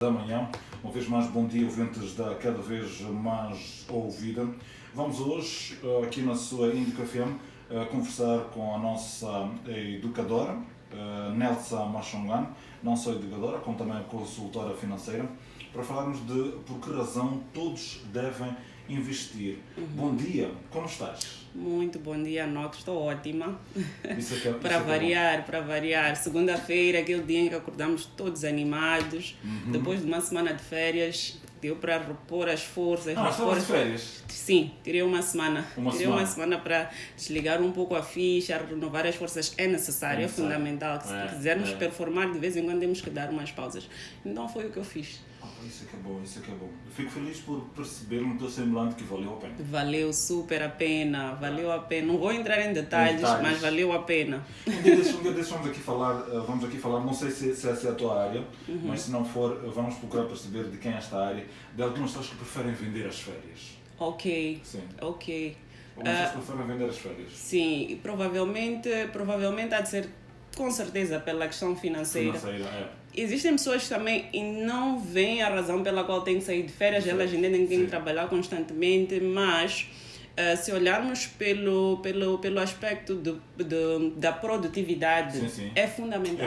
Da manhã, uma vez mais bom dia, ouvintes da cada vez mais ouvida. Vamos hoje, aqui na sua Índico FM, conversar com a nossa educadora, Nelsa Machongane, não só educadora, como também consultora financeira, para falarmos de por que razão todos devem investir. Bom dia, como estás? Muito bom dia, Nox. Estou ótima. Isso é que é, Para variar. Segunda-feira, aquele dia em que acordamos todos animados. Depois de uma semana de férias, deu para repor as forças. Estavas de férias? Sim, tirei uma semana. Uma semana para desligar um pouco a ficha, renovar as forças. É necessário, é fundamental. Se quisermos performar, de vez em quando temos que dar umas pausas. Então foi o que eu fiz. Isso é que é bom. Eu fico feliz por perceber no teu semblante que valeu a pena. Valeu super a pena, valeu a pena. Não vou entrar em detalhes, mas valeu a pena. Um dia desses vamos aqui falar, não sei se essa é a tua área, mas se não for, vamos procurar perceber de quem é esta área, de algumas pessoas que preferem vender as férias. Ok. Sim. Ok. Algumas pessoas preferem vender as férias. Sim, e provavelmente há de ser, com certeza, pela questão financeira. Existem pessoas que também não veem a razão pela qual têm que sair de férias, elas entendem que têm que trabalhar constantemente, mas se olharmos pelo aspecto da produtividade, é fundamental.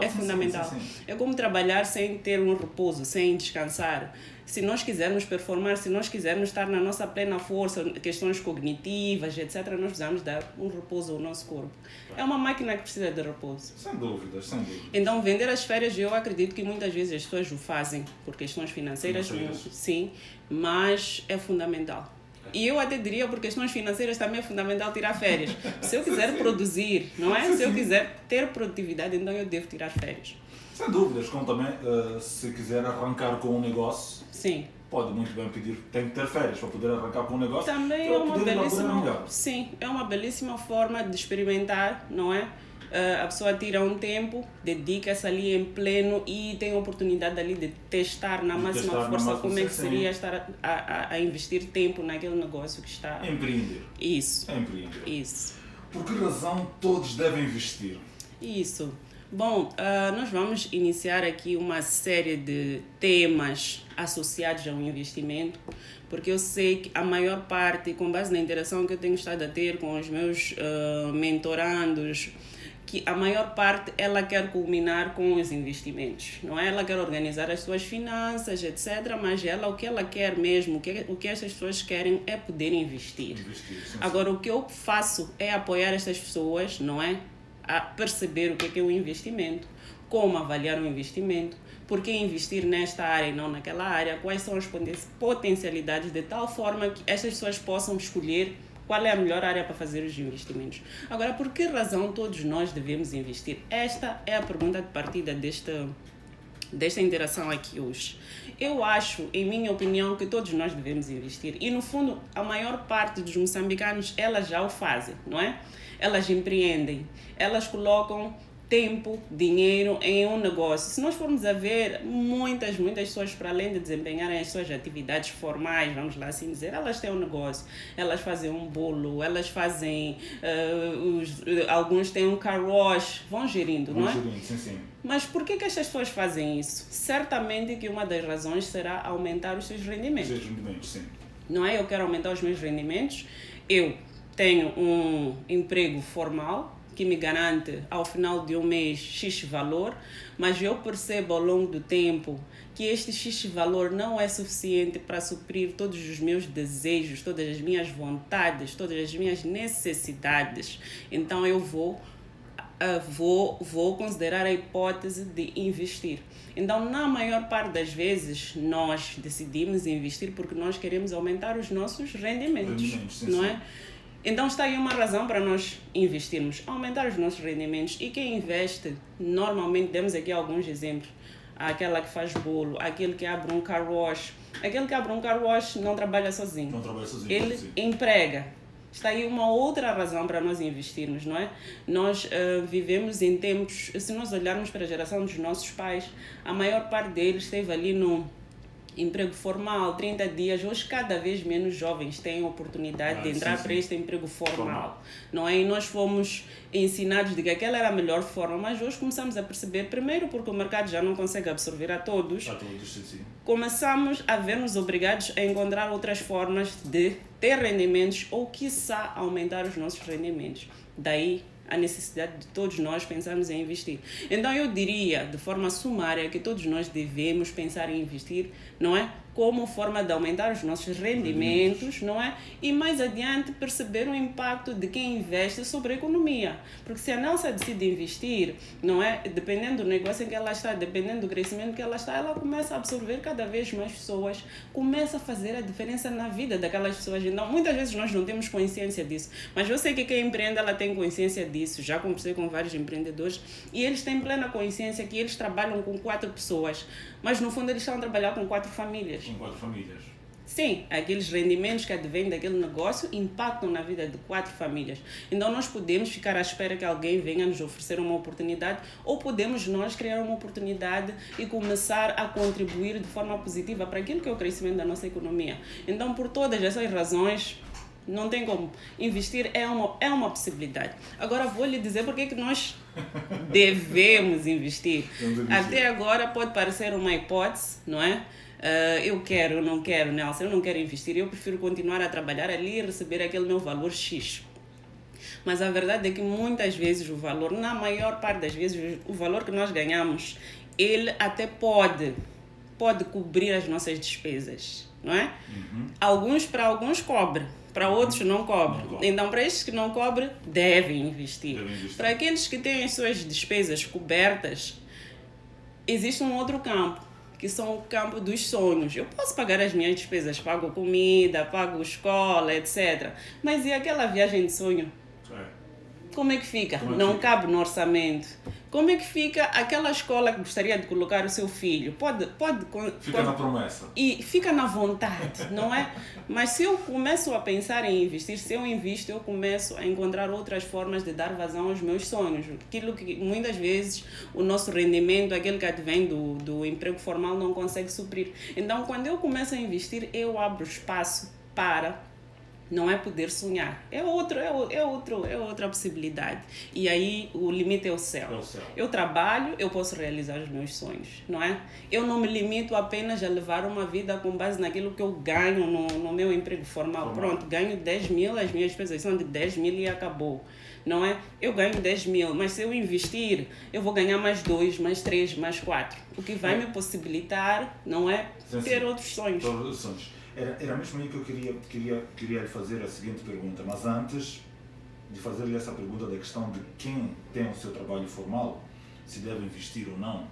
É fundamental. É como trabalhar sem ter um repouso, sem descansar. Se nós quisermos performar, se nós quisermos estar na nossa plena força, questões cognitivas, etc., nós precisamos dar um repouso ao nosso corpo. É uma máquina que precisa de repouso. Sem dúvidas. Então, vender as férias, eu acredito que muitas vezes as pessoas o fazem por questões financeiras. Sim, mas é fundamental. E eu até diria, por questões financeiras também é fundamental tirar férias. Se eu quiser produzir, não é? Se eu quiser ter produtividade, então eu devo tirar férias. Sem dúvidas, como também, se quiser arrancar com um negócio, sim, pode muito bem pedir, tem que ter férias para poder arrancar com um negócio. Também é uma belíssima, sim, é uma belíssima forma de experimentar, não é? A pessoa tira um tempo, dedica-se ali em pleno e tem a oportunidade ali de testar na máxima força como é que seria estar a investir tempo naquele negócio que está... Empreender. Isso. Empreender. Isso. Por que razão todos devem investir? Isso. Bom, nós vamos iniciar aqui uma série de temas associados ao investimento, porque eu sei que a maior parte, com base na interação que eu tenho estado a ter com os meus mentorandos, que a maior parte ela quer culminar com os investimentos, não é? Ela quer organizar as suas finanças, etc., mas o que ela quer mesmo, o que essas pessoas querem é poder investir. Agora, o que eu faço é apoiar estas pessoas, não é? A perceber o que é o investimento, como avaliar o investimento, por que investir nesta área e não naquela área, quais são as potencialidades, de tal forma que estas pessoas possam escolher qual é a melhor área para fazer os investimentos. Agora, por que razão todos nós devemos investir? Esta é a pergunta de partida desta interação aqui hoje. Eu acho, em minha opinião, que todos nós devemos investir. E, no fundo, a maior parte dos moçambicanos, elas já o fazem, não é? Elas empreendem, elas colocam tempo, dinheiro em um negócio. Se nós formos a ver, muitas pessoas, para além de desempenharem as suas atividades formais, vamos lá assim dizer, elas têm um negócio, elas fazem um bolo, elas fazem, alguns têm um car wash, vão gerindo, não é? Sim. Mas por que estas pessoas fazem isso? Certamente que uma das razões será aumentar os seus rendimentos. Os seus rendimentos, sim. Não é? Eu quero aumentar os meus rendimentos, eu tenho um emprego formal que me garante ao final de um mês X valor, mas eu percebo ao longo do tempo que este X valor não é suficiente para suprir todos os meus desejos, todas as minhas vontades, todas as minhas necessidades. Então eu vou considerar a hipótese de investir. Então, na maior parte das vezes, nós decidimos investir porque nós queremos aumentar os nossos rendimentos, não é? Então está aí uma razão para nós investirmos, aumentar os nossos rendimentos. E quem investe, normalmente, demos aqui alguns exemplos, aquela que faz bolo, aquele que abre um car wash. Aquele que abre um car wash não trabalha sozinho. Ele emprega. Está aí uma outra razão para nós investirmos, não é? Nós vivemos em tempos, se nós olharmos para a geração dos nossos pais, a maior parte deles esteve ali emprego formal, 30 dias, hoje cada vez menos jovens têm a oportunidade de entrar para este emprego formal, não é? E nós fomos ensinados de que aquela era a melhor forma, mas hoje começamos a perceber, primeiro porque o mercado já não consegue absorver a todos, sim. Começamos a ver-nos obrigados a encontrar outras formas de ter rendimentos ou, quiçá, aumentar os nossos rendimentos. Daí a necessidade de todos nós pensarmos em investir. Então eu diria, de forma sumária, que todos nós devemos pensar em investir, não é? Como forma de aumentar os nossos rendimentos, não é? E mais adiante perceber o impacto de quem investe sobre a economia. Porque se a Nelsa decide investir, não é? Dependendo do negócio em que ela está, dependendo do crescimento que ela está, ela começa a absorver cada vez mais pessoas, começa a fazer a diferença na vida daquelas pessoas. Então, muitas vezes nós não temos consciência disso. Mas eu sei que quem empreende, ela tem consciência disso. Já conversei com vários empreendedores e eles têm plena consciência que eles trabalham com 4 pessoas, mas no fundo eles estão a trabalhar com 4 famílias. Com 4 famílias. Sim, aqueles rendimentos que advêm daquele negócio impactam na vida de 4 famílias. Então nós podemos ficar à espera que alguém venha nos oferecer uma oportunidade ou podemos nós criar uma oportunidade e começar a contribuir de forma positiva para aquilo que é o crescimento da nossa economia. Então, por todas essas razões, não tem como. Investir é uma possibilidade. Agora vou lhe dizer porque é que nós devemos investir. Até agora pode parecer uma hipótese, não é? Eu quero, eu não quero, Nelson, eu não quero investir, eu prefiro continuar a trabalhar ali e receber aquele meu valor X. Mas a verdade é que muitas vezes o valor, na maior parte das vezes, o valor que nós ganhamos, ele até pode cobrir as nossas despesas, não é? Para alguns cobre, para outros não cobre. Então, para estes que não cobrem, devem investir. Para aqueles que têm as suas despesas cobertas, existe um outro campo, que são o campo dos sonhos. Eu posso pagar as minhas despesas, pago comida, pago escola, etc. Mas e aquela viagem de sonho? Como é que fica? Não cabe no orçamento. Como é que fica aquela escola que gostaria de colocar o seu filho? Fica na promessa. E fica na vontade, não é? Mas se eu começo a pensar em investir, se eu invisto, eu começo a encontrar outras formas de dar vazão aos meus sonhos. Aquilo que muitas vezes o nosso rendimento, aquele que advém do emprego formal, não consegue suprir. Então, quando eu começo a investir, eu abro espaço para... Não é poder sonhar, é outra possibilidade. E aí o limite é o céu. Eu trabalho, eu posso realizar os meus sonhos, não é? Eu não me limito apenas a levar uma vida com base naquilo que eu ganho no meu emprego formal. Pronto, ganho 10 mil, as minhas despesas são de 10 mil e acabou. Não é? Eu ganho 10 mil, mas se eu investir, eu vou ganhar mais 2, mais 3, mais 4. O que vai me possibilitar, não é? Ter outros sonhos. Era mesmo aí que eu queria lhe fazer a seguinte pergunta, mas antes de fazer-lhe essa pergunta da questão de quem tem o seu trabalho formal, se deve investir ou não,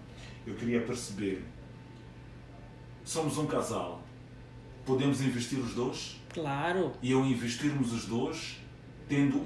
eu queria perceber, somos um casal, podemos investir os dois? Claro. E ao investirmos os dois, tendo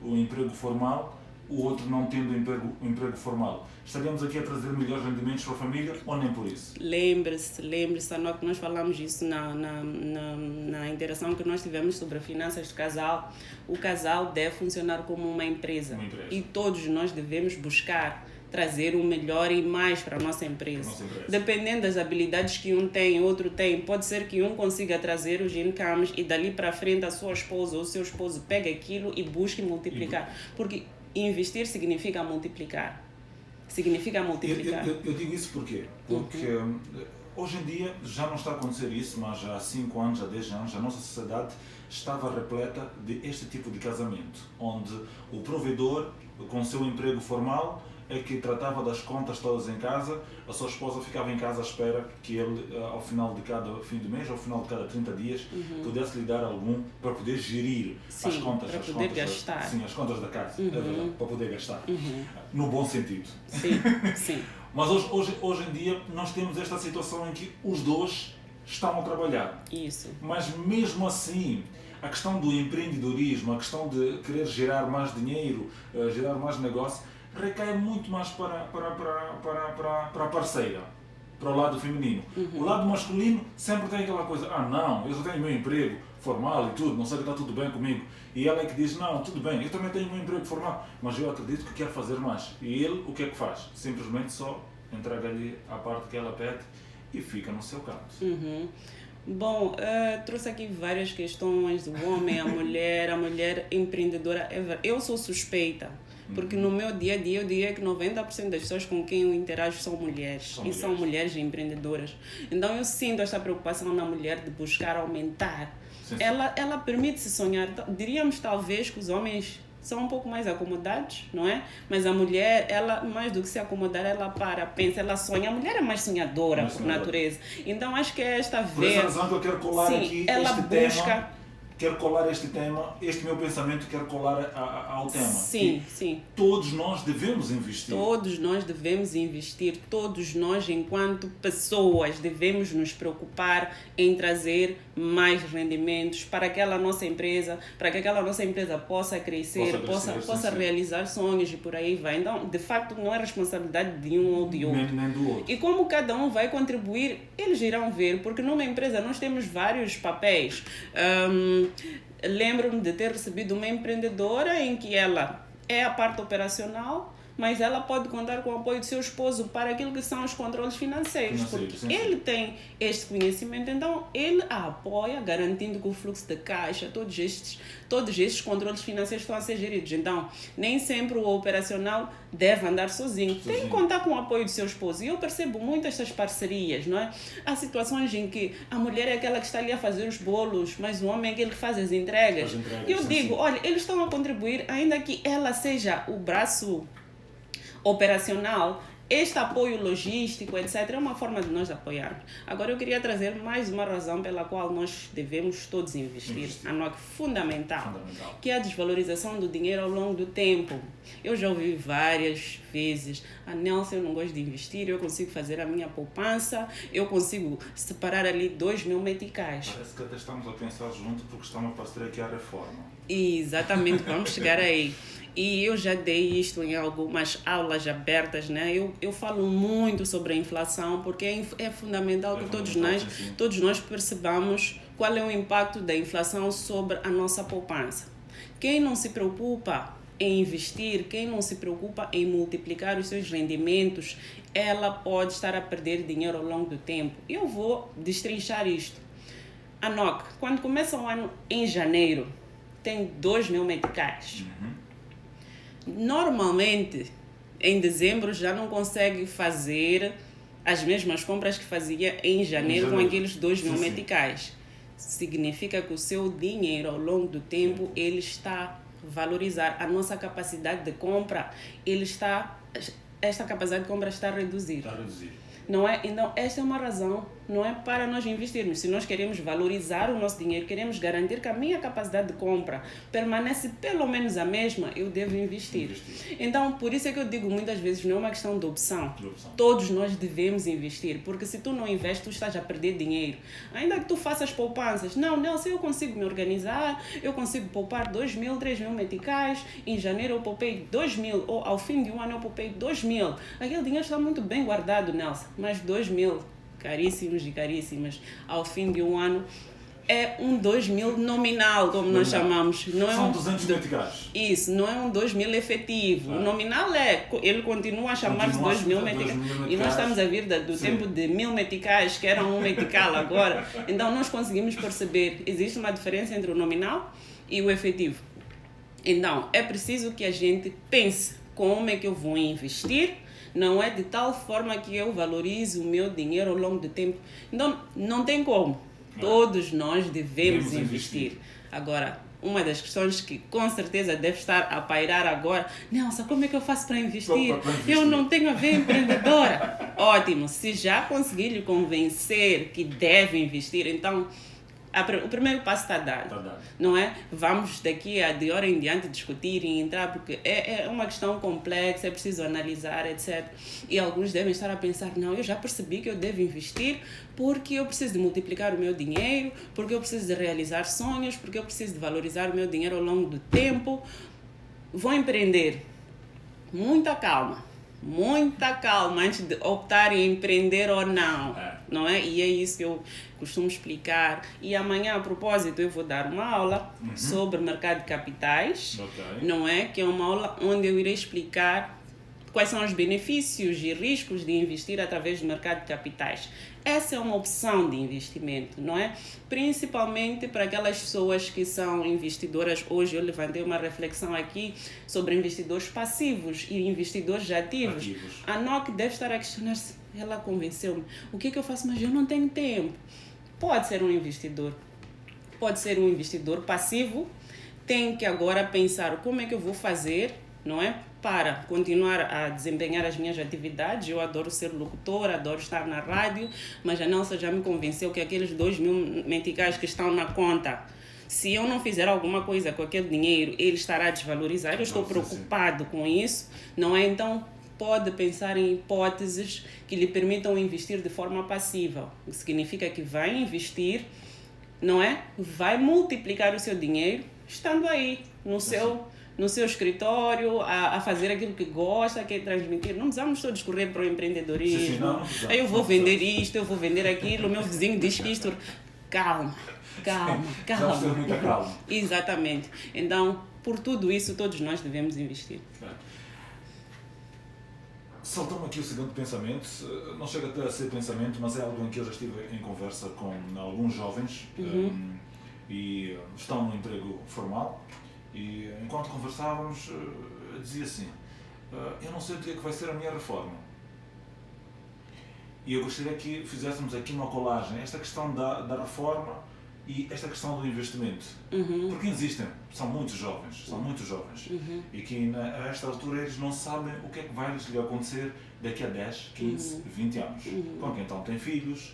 o emprego formal, o outro não tendo o emprego formal, estaríamos aqui a trazer melhores rendimentos para a família ou nem por isso? Lembre-se, Sanoc, que nós falamos isso na interação que nós tivemos sobre finanças de casal. O casal deve funcionar como uma empresa. E todos nós devemos buscar trazer o melhor e mais para a nossa empresa. Dependendo das habilidades que um tem, outro tem, pode ser que um consiga trazer os incomes e dali para frente a sua esposa ou o seu esposo pegue aquilo e busque multiplicar. Porque investir significa multiplicar. Eu digo isso porque hoje em dia já não está a acontecer isso, mas há 5 anos, há 10 anos, a nossa sociedade estava repleta de este tipo de casamento, onde o provedor, com o seu emprego formal, é que tratava das contas todas em casa, a sua esposa ficava em casa à espera que ele, ao final de cada fim de mês, ao final de cada 30 dias, pudesse lhe dar algum para poder gerir as contas. Para poder gastar. As contas da casa, é verdade, para poder gastar. No bom sentido. Sim. Mas hoje em dia nós temos esta situação em que os dois estão a trabalhar. Isso. Mas mesmo assim, a questão do empreendedorismo, a questão de querer gerar mais dinheiro, gerar mais negócio, recai muito mais para a parceira, para o lado feminino. O lado masculino sempre tem aquela coisa, não, eu só tenho meu emprego formal e tudo, não sei que está tudo bem comigo. E ela é que diz, não, tudo bem, eu também tenho meu emprego formal, mas eu acredito que quero fazer mais. E ele, o que é que faz? Simplesmente só entrega-lhe a parte que ela pede e fica no seu canto. Bom, trouxe aqui várias questões do homem, a mulher empreendedora. Eu sou suspeita, porque no meu dia a dia eu diria que 90% das pessoas com quem eu interajo são mulheres. São mulheres empreendedoras. Então eu sinto esta preocupação na mulher de buscar aumentar. Sim. Ela permite-se sonhar. Diríamos talvez que os homens são um pouco mais acomodados, não é? Mas a mulher, ela, mais do que se acomodar, ela pensa, ela sonha. A mulher é mais sonhadora por natureza. Então, acho que é esta Por essa razão que eu quero colar aqui quero colar este tema, este meu pensamento, quero colar ao tema. Sim. Todos nós devemos investir. Todos nós devemos investir. Todos nós, enquanto pessoas, devemos nos preocupar em trazer mais rendimentos para aquela nossa empresa, para que aquela nossa empresa possa crescer, possa realizar sonhos e por aí vai. Então, de facto, não é responsabilidade de um ou de outro. Nem do outro. E como cada um vai contribuir, eles irão ver, porque numa empresa nós temos vários papéis. Lembro-me de ter recebido uma empreendedora em que ela é a parte operacional, mas ela pode contar com o apoio do seu esposo para aquilo que são os controles financeiros, porque ele tem este conhecimento, então ele a apoia, garantindo que o fluxo de caixa, todos estes controles financeiros estão a ser geridos. Então, nem sempre o operacional deve andar sozinho. Tem que contar com o apoio do seu esposo. E eu percebo muito estas parcerias, não é? Há situações em que a mulher é aquela que está ali a fazer os bolos, mas o homem é aquele que faz as entregas. E eu digo, olha, eles estão a contribuir, ainda que ela seja o braço operacional, este apoio logístico, etc., é uma forma de nós apoiarmos. Agora, eu queria trazer mais uma razão pela qual nós devemos todos investir. A NOC fundamental, que é a desvalorização do dinheiro ao longo do tempo. Eu já ouvi várias vezes, Nelson, eu não gosto de investir, eu consigo fazer a minha poupança, eu consigo separar ali 2.000 meticais. Parece que até estamos a pensar junto porque estamos a passar aqui a reforma. Exatamente, vamos chegar aí. E eu já dei isto em algumas aulas abertas, né? Eu falo muito sobre a inflação porque é fundamental que todos nós percebamos qual é o impacto da inflação sobre a nossa poupança. Quem não se preocupa em investir, quem não se preocupa em multiplicar os seus rendimentos, ela pode estar a perder dinheiro ao longo do tempo. Eu vou destrinchar isto. A NOC, quando começa o ano em janeiro, tem 2.000 meticais. Normalmente, em dezembro já não consegue fazer as mesmas compras que fazia em janeiro com aqueles 2.000 meticais. Significa que o seu dinheiro, ao longo do tempo, ele está a valorizar. A nossa capacidade de compra, esta capacidade de compra está a reduzir. Não é? Então, esta é uma razão, não é para nós investirmos. Se nós queremos valorizar o nosso dinheiro, queremos garantir que a minha capacidade de compra permanece pelo menos a mesma, eu devo investir. Então, por isso é que eu digo muitas vezes, não é uma questão de opção. Todos nós devemos investir, porque se tu não investes, tu estás a perder dinheiro. Ainda que tu faças poupanças. Não, se eu consigo me organizar, eu consigo poupar 2.000, 3.000 meticais, em janeiro eu poupei 2.000, ou ao fim de um ano eu poupei 2.000. Aquele dinheiro está muito bem guardado, Nelson. Mas 2.000, caríssimos e caríssimas, ao fim de um ano, é um 2.000 nominal, como nós chamamos. Não São 200 meticais. Isso, não é um 2.000 efetivo. O nominal ele continua a chamar-se 2.000 meticais. E nós estamos a vir do tempo de 1.000 meticais, que era um metical agora. Então, nós conseguimos perceber, existe uma diferença entre o nominal e o efetivo. Então, é preciso que a gente pense como é que eu vou investir. Não é de tal forma que eu valorizo o meu dinheiro ao longo do tempo. Então, não tem como. Todos nós devemos investir. Agora, uma das questões que com certeza deve estar a pairar agora, Nelson, como é que eu faço para investir? Eu não tenho a ver empreendedora. Ótimo, se já conseguir lhe convencer que deve investir, então o primeiro passo está dado, não é? Vamos de hora em diante discutir e entrar, porque é uma questão complexa, é preciso analisar, etc. E alguns devem estar a pensar, não, eu já percebi que eu devo investir porque eu preciso de multiplicar o meu dinheiro, porque eu preciso de realizar sonhos, porque eu preciso de valorizar o meu dinheiro ao longo do tempo. Vou empreender. Muita calma antes de optar em empreender ou não, não é? E é isso que eu costumo explicar. E amanhã, a propósito, eu vou dar uma aula sobre mercado de capitais, não é? Que é uma aula onde eu irei explicar quais são os benefícios e riscos de investir através do mercado de capitais. Essa é uma opção de investimento, não é? Principalmente para aquelas pessoas que são investidoras. Hoje eu levantei uma reflexão aqui sobre investidores passivos e investidores ativos. A NOC deve estar a questionar-se, ela convenceu-me, o que é que eu faço? Mas eu não tenho tempo. Pode ser um investidor passivo, tem que agora pensar como é que eu vou fazer, não é? Para continuar a desempenhar as minhas atividades. Eu adoro ser locutora, adoro estar na rádio, mas a Nelsa já me convenceu que aqueles 2.000 meticais que estão na conta, se eu não fizer alguma coisa com aquele dinheiro, ele estará desvalorizado. Eu estou preocupado com isso, não é? Então, pode pensar em hipóteses que lhe permitam investir de forma passiva, o que significa que vai investir, não é? Vai multiplicar o seu dinheiro estando aí no seu escritório, a fazer aquilo que gosta, quer transmitir. Não precisamos todos correr para o empreendedorismo. Eu vou vender isto, eu vou vender aquilo, o meu vizinho diz que isto... Calma. Vamos ter muita calma. Exatamente. Então, por tudo isso, todos nós devemos investir. Saltou-me aqui o seguinte pensamento, não chega até a ser pensamento, mas é algo em que eu já estive em conversa com alguns jovens e estão no emprego formal, e enquanto conversávamos dizia assim, eu não sei o que é que vai ser a minha reforma. E eu gostaria que fizéssemos aqui uma colagem, esta questão da reforma e esta questão do investimento. Porque existem, são muitos jovens, e que a esta altura eles não sabem o que é que vai lhes acontecer daqui a 10, 15, 20 anos. Com quem então tem filhos,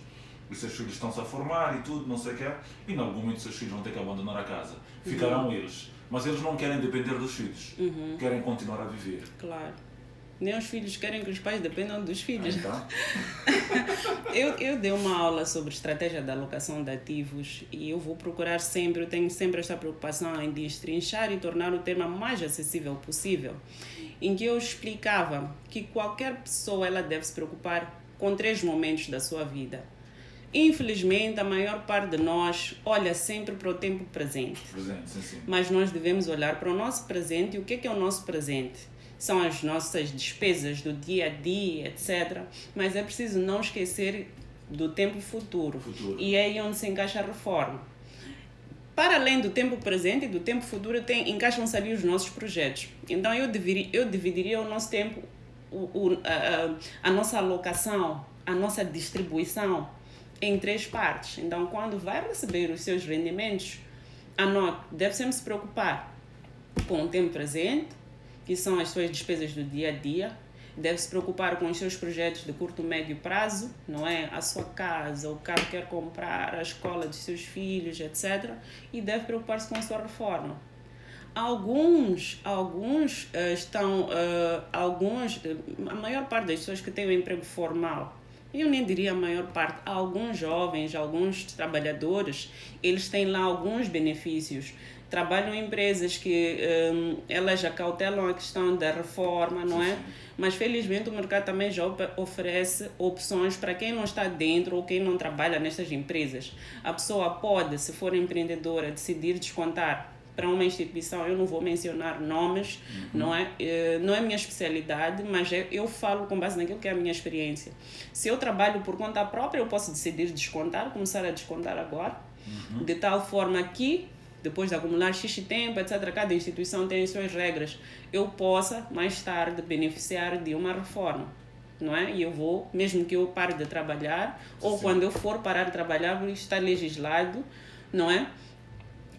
os seus filhos estão-se a formar e tudo, não sei o que é, e em algum momento os seus filhos vão ter que abandonar a casa. Ficarão eles, mas eles não querem depender dos filhos, querem continuar a viver. Claro. Nem os filhos querem que os pais dependam dos filhos. Então? Eu dei uma aula sobre estratégia da alocação de ativos e eu vou procurar sempre, eu tenho sempre esta preocupação em destrinchar e tornar o tema mais acessível possível, em que eu explicava que qualquer pessoa ela deve se preocupar com 3 momentos da sua vida. Infelizmente, a maior parte de nós olha sempre para o tempo presente. Sim. Mas nós devemos olhar para o nosso presente. E o que é o nosso presente? São as nossas despesas do dia a dia, etc. Mas é preciso não esquecer do tempo futuro. E é aí onde se encaixa a reforma. Para além do tempo presente e do tempo futuro, encaixam-se ali os nossos projetos. Então, eu dividiria o nosso tempo, a nossa alocação, a nossa distribuição em 3 partes. Então, quando vai receber os seus rendimentos, deve sempre se preocupar com o tempo presente, que são as suas despesas do dia a dia, deve se preocupar com os seus projetos de curto e médio prazo, não é? A sua casa, o carro que quer comprar, a escola dos seus filhos, etc. E deve preocupar-se com a sua reforma. A maior parte das pessoas que têm um emprego formal, eu nem diria a maior parte, alguns jovens, alguns trabalhadores, eles têm lá alguns benefícios. Trabalham em empresas que elas já cautelam a questão da reforma, não é? Mas felizmente o mercado também já oferece opções para quem não está dentro ou quem não trabalha nestas empresas. A pessoa pode, se for empreendedora, decidir descontar para uma instituição, eu não vou mencionar nomes, não é minha especialidade, mas eu falo com base naquilo que é a minha experiência. Se eu trabalho por conta própria, eu posso decidir descontar, começar a descontar agora, de tal forma que, depois de acumular X tempo, etc., cada instituição tem as suas regras, eu possa, mais tarde, beneficiar de uma reforma, não é? E eu vou, mesmo que eu pare de trabalhar, ou quando eu for parar de trabalhar, por estar legislado, não é?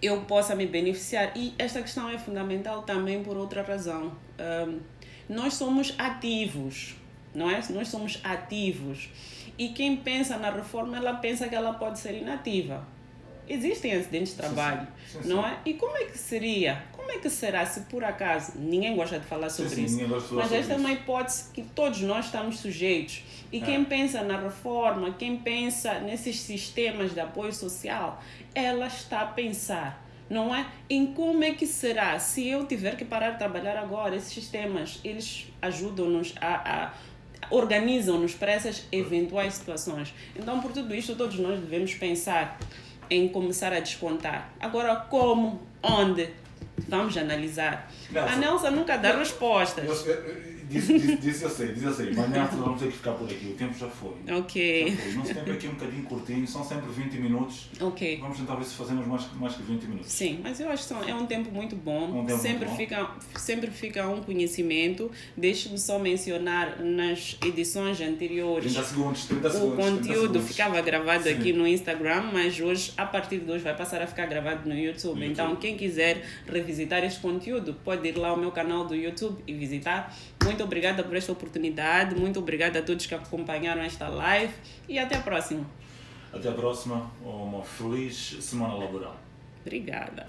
Eu possa me beneficiar. E esta questão é fundamental também por outra razão. Nós somos ativos, não é? Nós somos ativos. E quem pensa na reforma, ela pensa que ela pode ser inativa. Existem acidentes de trabalho, não é? E como é que será se por acaso, ninguém gosta de falar sobre isso, mas esta é uma hipótese que todos nós estamos sujeitos. E quem pensa na reforma, quem pensa nesses sistemas de apoio social, ela está a pensar, não é? Em como é que será se eu tiver que parar de trabalhar agora. Esses sistemas, eles ajudam-nos organizam-nos para essas eventuais situações. Então, por tudo isto, todos nós devemos pensar em começar a descontar. Agora, como? Onde? Vamos analisar. A Nelsa nunca dá respostas. Disse eu sei. Amanhã vamos ter que ficar por aqui. O tempo já foi. Ok. Já foi. Nosso tempo aqui é um bocadinho curtinho, são sempre 20 minutos. Ok. Vamos tentar ver se fazemos mais que 20 minutos. Sim, mas eu acho que é um tempo muito bom. Sempre fica um conhecimento. Deixe-me só mencionar nas edições anteriores. 30 segundos. O conteúdo ficava gravado Sim. aqui no Instagram, mas hoje, a partir de hoje, vai passar a ficar gravado no YouTube. Então, quem quiser revisitar este conteúdo, pode ir lá ao meu canal do YouTube e visitar. Muito obrigada por esta oportunidade. Muito obrigada a todos que acompanharam esta live. E até a próxima. Até a próxima. Uma feliz semana laboral. Obrigada.